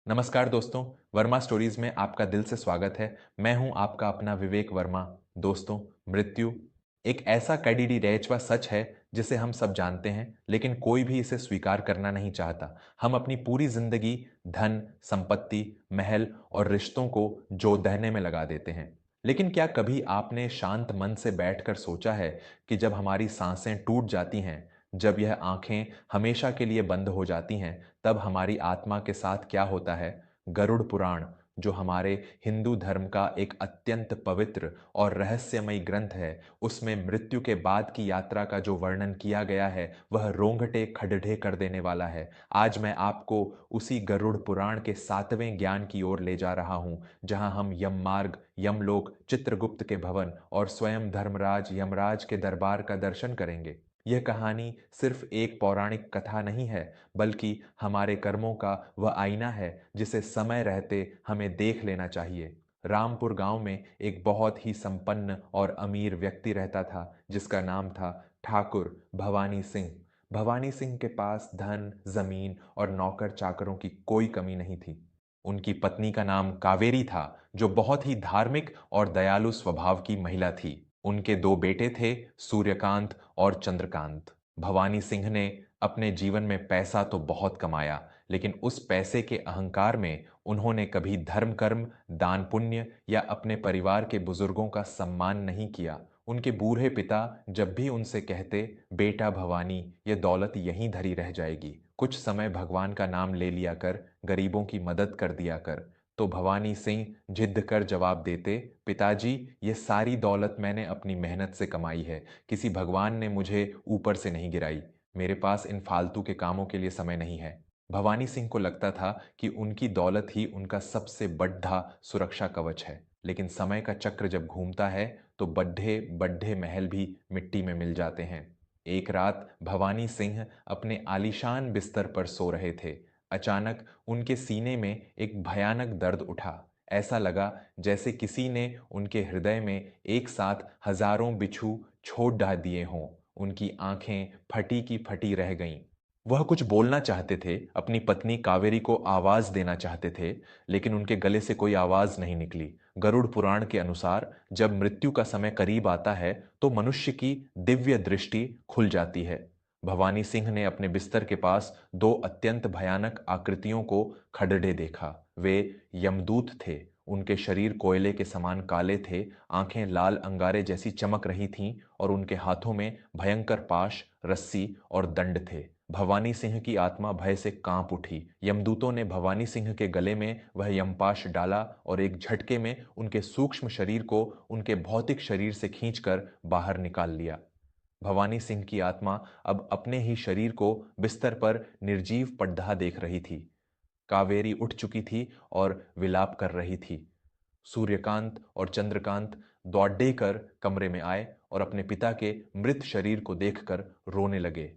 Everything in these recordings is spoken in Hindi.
नमस्कार दोस्तों, वर्मा स्टोरीज में आपका दिल से स्वागत है। मैं हूं आपका अपना विवेक वर्मा। दोस्तों, मृत्यु एक ऐसा कैडिडी रैचवा सच है जिसे हम सब जानते हैं, लेकिन कोई भी इसे स्वीकार करना नहीं चाहता। हम अपनी पूरी जिंदगी धन, संपत्ति, महल और रिश्तों को जो दहने में लगा देते हैं। लेकिन क्या कभी आपने शांत मन से बैठकर सोचा है कि जब हमारी सांसें टूट जाती हैं, जब यह आंखें हमेशा के लिए बंद हो जाती हैं, तब हमारी आत्मा के साथ क्या होता है? गरुड़ पुराण, जो हमारे हिंदू धर्म का एक अत्यंत पवित्र और रहस्यमयी ग्रंथ है, उसमें मृत्यु के बाद की यात्रा का जो वर्णन किया गया है, वह रोंगटे खड़े कर देने वाला है। आज मैं आपको उसी गरुड़ पुराण के 7वें ज्ञान की ओर ले जा रहा हूं, जहां हम यममार्ग, यमलोक, चित्रगुप्त के भवन और स्वयं धर्मराज यमराज के दरबार का दर्शन करेंगे। यह कहानी सिर्फ एक पौराणिक कथा नहीं है, बल्कि हमारे कर्मों का वह आईना है जिसे समय रहते हमें देख लेना चाहिए। रामपुर गांव में एक बहुत ही संपन्न और अमीर व्यक्ति रहता था, जिसका नाम था ठाकुर भवानी सिंह। भवानी सिंह के पास धन, जमीन और नौकर चाकरों की कोई कमी नहीं थी। उनकी पत्नी का नाम कावेरी था, जो बहुत ही धार्मिक और दयालु स्वभाव की महिला थी। उनके दो बेटे थे, सूर्यकांत और चंद्रकांत। भवानी सिंह ने अपने जीवन में पैसा तो बहुत कमाया, लेकिन उस पैसे के अहंकार में उन्होंने कभी धर्म कर्म, दान पुण्य या अपने परिवार के बुजुर्गों का सम्मान नहीं किया। उनके बूढ़े पिता जब भी उनसे कहते, बेटा भवानी, ये दौलत यहीं धरी रह जाएगी, कुछ समय भगवान का नाम ले लिया कर, गरीबों की मदद कर दिया कर, तो भवानी सिंह जिद कर जवाब देते, पिताजी, ये सारी दौलत मैंने अपनी मेहनत से कमाई है, किसी भगवान ने मुझे ऊपर से नहीं गिराई। मेरे पास इन फालतू के कामों के लिए समय नहीं है। भवानी सिंह को लगता था कि उनकी दौलत ही उनका सबसे बड़ा सुरक्षा कवच है। लेकिन समय का चक्र जब घूमता है, तो बड्ढे बड्ढे महल भी मिट्टी में मिल जाते हैं। एक रात भवानी सिंह अपने आलीशान बिस्तर पर सो रहे थे। अचानक उनके सीने में एक भयानक दर्द उठा। ऐसा लगा जैसे किसी ने उनके हृदय में एक साथ हजारों बिच्छू छोड़ डाल दिए हों। उनकी आंखें फटी की फटी रह गईं। वह कुछ बोलना चाहते थे, अपनी पत्नी कावेरी को आवाज देना चाहते थे, लेकिन उनके गले से कोई आवाज नहीं निकली। गरुड़ पुराण के अनुसार जब मृत्यु का समय करीब आता है, तो मनुष्य की दिव्य दृष्टि खुल जाती है। भवानी सिंह ने अपने बिस्तर के पास दो अत्यंत भयानक आकृतियों को खड़े देखा। वे यमदूत थे। उनके शरीर कोयले के समान काले थे, आंखें लाल अंगारे जैसी चमक रही थीं और उनके हाथों में भयंकर पाश, रस्सी और दंड थे। भवानी सिंह की आत्मा भय से कांप उठी। यमदूतों ने भवानी सिंह के गले में वह यमपाश डाला और एक झटके में उनके सूक्ष्म शरीर को उनके भौतिक शरीर से खींचकर बाहर निकाल लिया। भवानी सिंह की आत्मा अब अपने ही शरीर को बिस्तर पर निर्जीव पड़धा देख रही थी। कावेरी उठ चुकी थी और विलाप कर रही थी। सूर्यकांत और चंद्रकांत दौड़े कर कमरे में आए और अपने पिता के मृत शरीर को देखकर रोने लगे।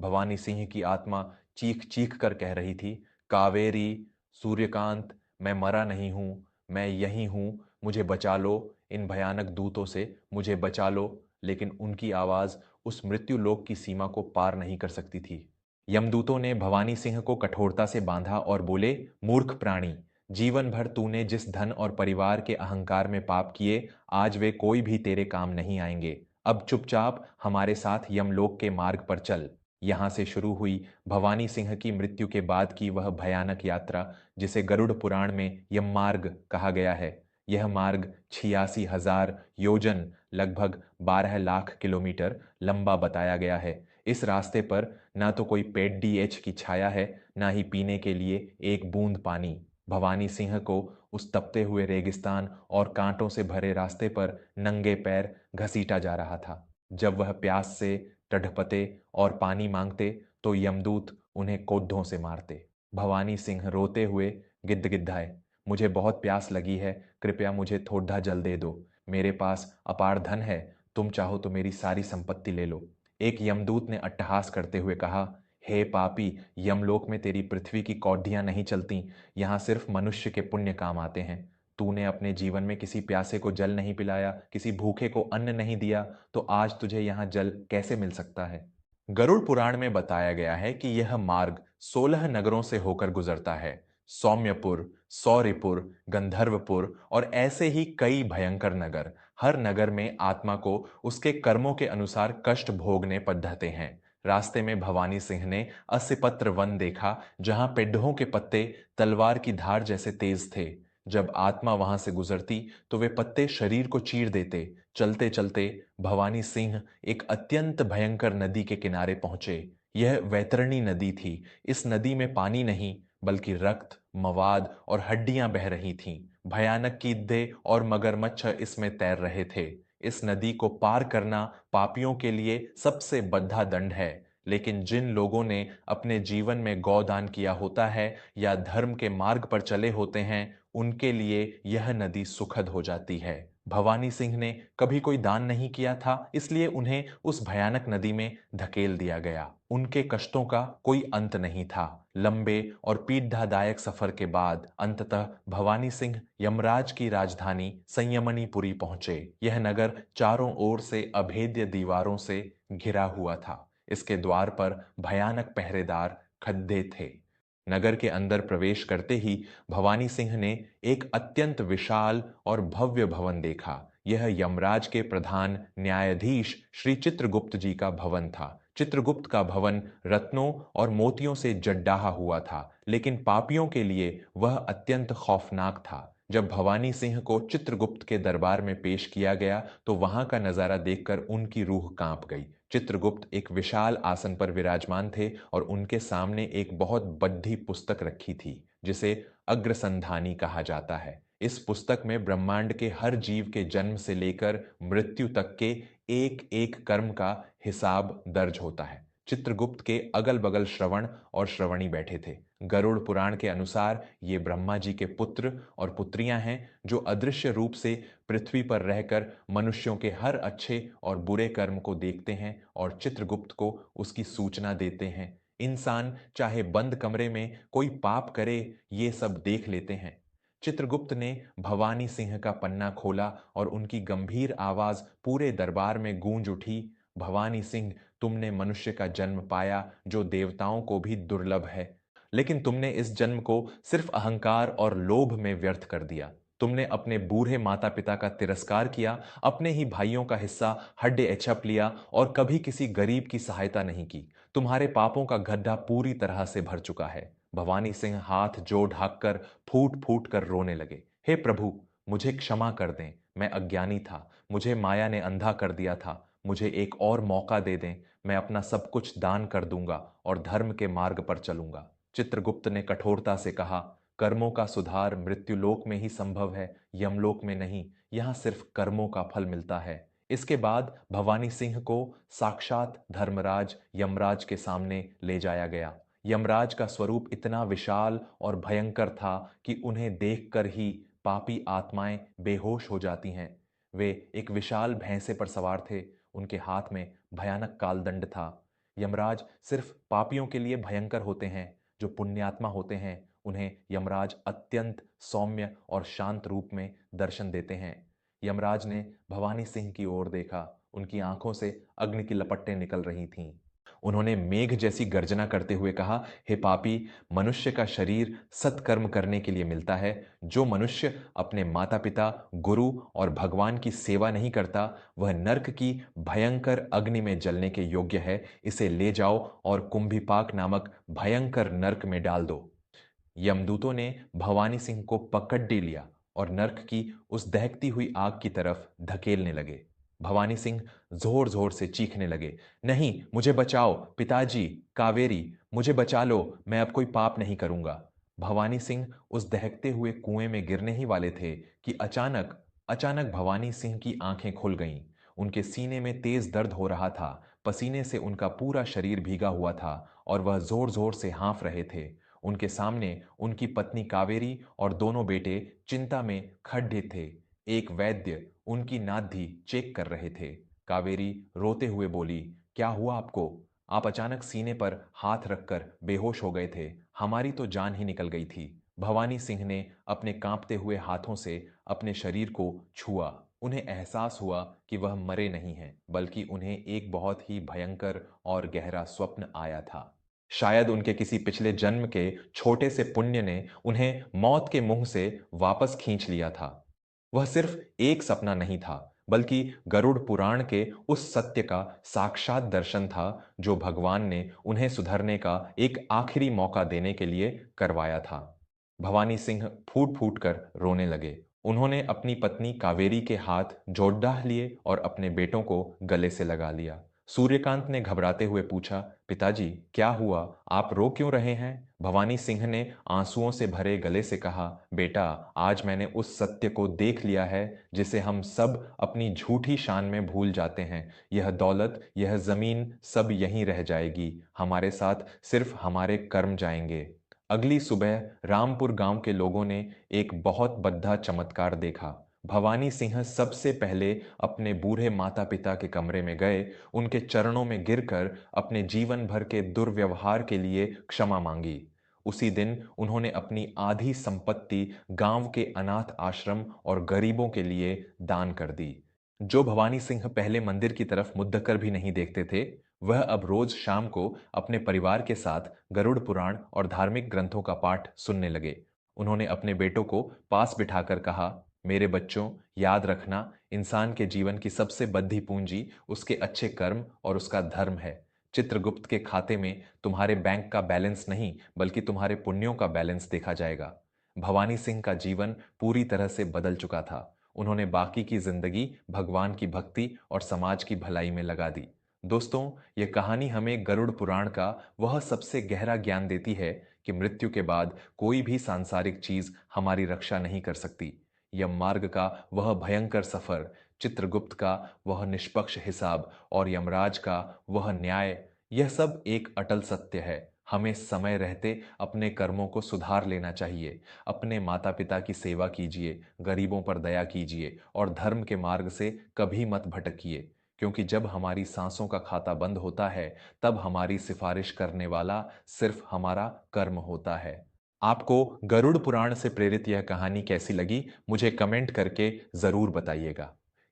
भवानी सिंह की आत्मा चीख चीख कर कह रही थी, कावेरी, सूर्यकांत, मैं मरा नहीं हूं, मैं यही हूं, मुझे बचा लो, इन भयानक दूतों से मुझे बचा लो। लेकिन उनकी आवाज उस मृत्यु लोक की सीमा को पार नहीं कर सकती थी। यमदूतों ने भवानी सिंह को कठोरता से बांधा और बोले, मूर्ख प्राणी, जीवन भर तूने जिस धन और परिवार के अहंकार में पाप किए, आज वे कोई भी तेरे काम नहीं आएंगे। अब चुपचाप हमारे साथ यमलोक के मार्ग पर चल। यहां से शुरू हुई भवानी सिंह की मृत्यु के बाद की वह भयानक यात्रा, जिसे गरुड़ पुराण में यममार्ग कहा गया है। यह मार्ग 86,000 योजन, लगभग 12 लाख किलोमीटर लंबा बताया गया है। इस रास्ते पर ना तो कोई पेड़ डीएच की छाया है, ना ही पीने के लिए एक बूंद पानी। भवानी सिंह को उस तपते हुए रेगिस्तान और कांटों से भरे रास्ते पर नंगे पैर घसीटा जा रहा था। जब वह प्यास से तड़पते और पानी मांगते, तो यमदूत उन्हें कोड्ढों से मारते। भवानी सिंह रोते हुए गिदगिदाए, मुझे बहुत प्यास लगी है, कृपया मुझे थोड़ा जल दे दो। मेरे पास अपार धन है, तुम चाहो तो मेरी सारी संपत्ति ले लो। एक यमदूत ने अट्टहास करते हुए कहा, हे पापी, यमलोक में तेरी पृथ्वी की कौडियां नहीं चलती, यहाँ सिर्फ मनुष्य के पुण्य काम आते हैं। तूने अपने जीवन में किसी प्यासे को जल नहीं पिलाया, किसी भूखे को अन्न नहीं दिया, तो आज तुझे यहाँ जल कैसे मिल सकता है? गरुड़ पुराण में बताया गया है कि यह मार्ग 16 नगरों से होकर गुजरता है। सौम्यपुर, सौरिपुर, गंधर्वपुर और ऐसे ही कई भयंकर नगर। हर नगर में आत्मा को उसके कर्मों के अनुसार कष्ट भोगने पद्धते हैं। रास्ते में भवानी सिंह ने अस्यपत्र वन देखा, जहां पेड्ढों के पत्ते तलवार की धार जैसे तेज थे। जब आत्मा वहां से गुजरती तो वे पत्ते शरीर को चीर देते। चलते चलते भवानी सिंह एक अत्यंत भयंकर नदी के किनारे पहुंचे। यह वैतरणी नदी थी। इस नदी में पानी नहीं, बल्कि रक्त, मवाद और हड्डियां बह रही थीं। भयानक कीड़े और मगरमच्छ इसमें तैर रहे थे। इस नदी को पार करना पापियों के लिए सबसे बद्धा दंड है। लेकिन जिन लोगों ने अपने जीवन में गौदान किया होता है या धर्म के मार्ग पर चले होते हैं, उनके लिए यह नदी सुखद हो जाती है। भवानी सिंह ने कभी कोई दान नहीं किया था, इसलिए उन्हें उस भयानक नदी में धकेल दिया गया। उनके कष्टों का कोई अंत नहीं था। लंबे और पीड़ादायक सफर के बाद अंततः भवानी सिंह यमराज की राजधानी संयमनीपुरी पहुंचे। यह नगर चारों ओर से अभेद्य दीवारों से घिरा हुआ था। इसके द्वार पर भयानक पहरेदार खड्डे थे। नगर के अंदर प्रवेश करते ही भवानी सिंह ने एक अत्यंत विशाल और भव्य भवन देखा। यह यमराज के प्रधान न्यायाधीश श्री चित्रगुप्त जी का भवन था। चित्रगुप्त का भवन रत्नों और मोतियों से जड्डाहा हुआ था, लेकिन पापियों के लिए वह अत्यंत खौफनाक था। जब भवानी सिंह को चित्रगुप्त के दरबार में पेश किया गया तो वहां का नजारा देखकर उनकी रूह कांप गई। चित्रगुप्त एक विशाल आसन पर विराजमान थे और उनके सामने एक बहुत बड़ी पुस्तक रखी थी, जिसे अग्रसंधानी कहा जाता है। इस पुस्तक में ब्रह्मांड के हर जीव के जन्म से लेकर मृत्यु तक के एक एक कर्म का हिसाब दर्ज होता है। चित्रगुप्त के अगल बगल श्रवण और श्रवणी बैठे थे। गरुड़ पुराण के अनुसार ये ब्रह्मा जी के पुत्र और पुत्रियां हैं, जो अदृश्य रूप से पृथ्वी पर रहकर मनुष्यों के हर अच्छे और बुरे कर्म को देखते हैं और चित्रगुप्त को उसकी सूचना देते हैं। इंसान चाहे बंद कमरे में कोई पाप करे, ये सब देख लेते हैं। चित्रगुप्त ने भवानी सिंह का पन्ना खोला और उनकी गंभीर आवाज पूरे दरबार में गूंज उठी। भवानी सिंह, तुमने मनुष्य का जन्म पाया, जो देवताओं को भी दुर्लभ है। लेकिन तुमने इस जन्म को सिर्फ अहंकार और लोभ में व्यर्थ कर दिया। तुमने अपने बूढ़े माता पिता का तिरस्कार किया, अपने ही भाइयों का हिस्सा हड्डे एछप लिया और कभी किसी गरीब की सहायता नहीं की। तुम्हारे पापों का गड्ढा पूरी तरह से भर चुका है। भवानी सिंह हाथ जोड़ ढाककर फूट फूट कर रोने लगे। हे प्रभु, मुझे क्षमा कर दें। मैं अज्ञानी था। मुझे माया ने अंधा कर दिया था। मुझे एक और मौका दे दें। मैं अपना सब कुछ दान कर दूंगा और धर्म के मार्ग पर चलूंगा। चित्रगुप्त ने कठोरता से कहा, कर्मों का सुधार मृत्युलोक में ही संभव है, यमलोक में नहीं। यहां सिर्फ कर्मों का फल मिलता है। इसके बाद भवानी सिंह को साक्षात धर्मराज यमराज के सामने ले जाया गया। यमराज का स्वरूप इतना विशाल और भयंकर था कि उन्हें देखकर ही पापी आत्माएं बेहोश हो जाती हैं। वे एक विशाल भैंसे पर सवार थे। उनके हाथ में भयानक कालदंड था। यमराज सिर्फ पापियों के लिए भयंकर होते हैं। जो पुण्यात्मा होते हैं, उन्हें यमराज अत्यंत सौम्य और शांत रूप में दर्शन देते हैं। यमराज ने भवानी सिंह की ओर देखा। उनकी आंखों से अग्नि की लपटें निकल रही थीं। उन्होंने मेघ जैसी गर्जना करते हुए कहा, हे पापी, मनुष्य का शरीर सत्कर्म करने के लिए मिलता है। जो मनुष्य अपने माता पिता, गुरु और भगवान की सेवा नहीं करता, वह नरक की भयंकर अग्नि में जलने के योग्य है। इसे ले जाओ और कुंभीपाक नामक भयंकर नरक में डाल दो। यमदूतों ने भवानी सिंह को पकड़ लिया और नरक की उस दहकती हुई आग की तरफ धकेलने लगे। भवानी सिंह जोर जोर से चीखने लगे, नहीं, मुझे बचाओ, पिताजी, कावेरी, मुझे बचा लो, मैं अब कोई पाप नहीं करूंगा। भवानी सिंह उस दहकते हुए कुएं में गिरने ही वाले थे कि अचानक अचानक भवानी सिंह की आंखें खुल गईं। उनके सीने में तेज दर्द हो रहा था। पसीने से उनका पूरा शरीर भीगा हुआ था और वह जोर जोर से हाँफ रहे थे। उनके सामने उनकी पत्नी कावेरी और दोनों बेटे चिंता में खड़े थे। एक वैद्य उनकी नाद्धि चेक कर रहे थे। कावेरी रोते हुए बोली, क्या हुआ आपको? आप अचानक सीने पर हाथ रखकर बेहोश हो गए थे। हमारी तो जान ही निकल गई थी। भवानी सिंह ने अपने कांपते हुए हाथों से अपने शरीर को छुआ। उन्हें एहसास हुआ कि वह मरे नहीं हैं, बल्कि उन्हें एक बहुत ही भयंकर और गहरा स्वप्न आया था। शायद उनके किसी पिछले जन्म के छोटे से पुण्य ने उन्हें मौत के मुंह से वापस खींच लिया था। वह सिर्फ एक सपना नहीं था, बल्कि गरुड़ पुराण के उस सत्य का साक्षात दर्शन था जो भगवान ने उन्हें सुधरने का एक आखिरी मौका देने के लिए करवाया था। भवानी सिंह फूट फूट कर रोने लगे। उन्होंने अपनी पत्नी कावेरी के हाथ जोड़दाह लिए और अपने बेटों को गले से लगा लिया। सूर्यकांत ने घबराते हुए पूछा, पिताजी क्या हुआ, आप रो क्यों रहे हैं? भवानी सिंह ने आंसुओं से भरे गले से कहा, बेटा, आज मैंने उस सत्य को देख लिया है जिसे हम सब अपनी झूठी शान में भूल जाते हैं। यह दौलत, यह जमीन सब यहीं रह जाएगी, हमारे साथ सिर्फ हमारे कर्म जाएंगे। अगली सुबह रामपुर गांव के लोगों ने एक बहुत बद्दा चमत्कार देखा। भवानी सिंह सबसे पहले अपने बूढ़े माता पिता के कमरे में गए, उनके चरणों में गिरकर अपने जीवन भर के दुर्व्यवहार के लिए क्षमा मांगी। उसी दिन उन्होंने अपनी आधी संपत्ति गांव के अनाथ आश्रम और गरीबों के लिए दान कर दी। जो भवानी सिंह पहले मंदिर की तरफ मुद्द कर भी नहीं देखते थे, वह अब रोज शाम को अपने परिवार के साथ गरुड़ पुराण और धार्मिक ग्रंथों का पाठ सुनने लगे। उन्होंने अपने बेटों को पास बिठाकर कहा, मेरे बच्चों, याद रखना, इंसान के जीवन की सबसे बड़ी पूंजी उसके अच्छे कर्म और उसका धर्म है। चित्रगुप्त के खाते में तुम्हारे बैंक का बैलेंस नहीं, बल्कि तुम्हारे पुण्यों का बैलेंस देखा जाएगा। भवानी सिंह का जीवन पूरी तरह से बदल चुका था। उन्होंने बाकी की जिंदगी भगवान की भक्ति और समाज की भलाई में लगा दी। दोस्तों, यह कहानी हमें गरुड़ पुराण का वह सबसे गहरा ज्ञान देती है कि मृत्यु के बाद कोई भी सांसारिक चीज हमारी रक्षा नहीं कर सकती। यम मार्ग का वह भयंकर सफर, चित्रगुप्त का वह निष्पक्ष हिसाब और यमराज का वह न्याय, यह सब एक अटल सत्य है। हमें समय रहते अपने कर्मों को सुधार लेना चाहिए। अपने माता पिता की सेवा कीजिए, गरीबों पर दया कीजिए और धर्म के मार्ग से कभी मत भटकिए, क्योंकि जब हमारी सांसों का खाता बंद होता है, तब हमारी सिफारिश करने वाला सिर्फ हमारा कर्म होता है। आपको गरुड़ पुराण से प्रेरित यह कहानी कैसी लगी, मुझे कमेंट करके जरूर बताइएगा।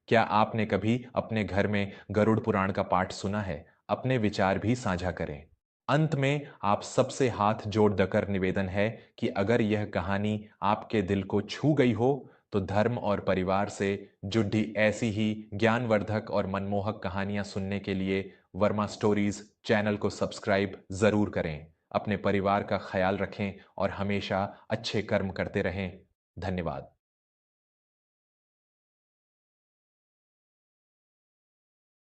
क्या आपने कभी अपने घर में गरुड़ पुराण का पाठ सुना है? अपने विचार भी साझा करें। अंत में आप सबसे हाथ जोड़ देकर निवेदन है कि अगर यह कहानी आपके दिल को छू गई हो, तो धर्म और परिवार से जुड़ी ऐसी ही ज्ञानवर्धक और मनमोहक कहानियां सुनने के लिए वर्मा स्टोरीज चैनल को सब्सक्राइब जरूर करें। अपने परिवार का ख्याल रखें और हमेशा अच्छे कर्म करते रहें। धन्यवाद।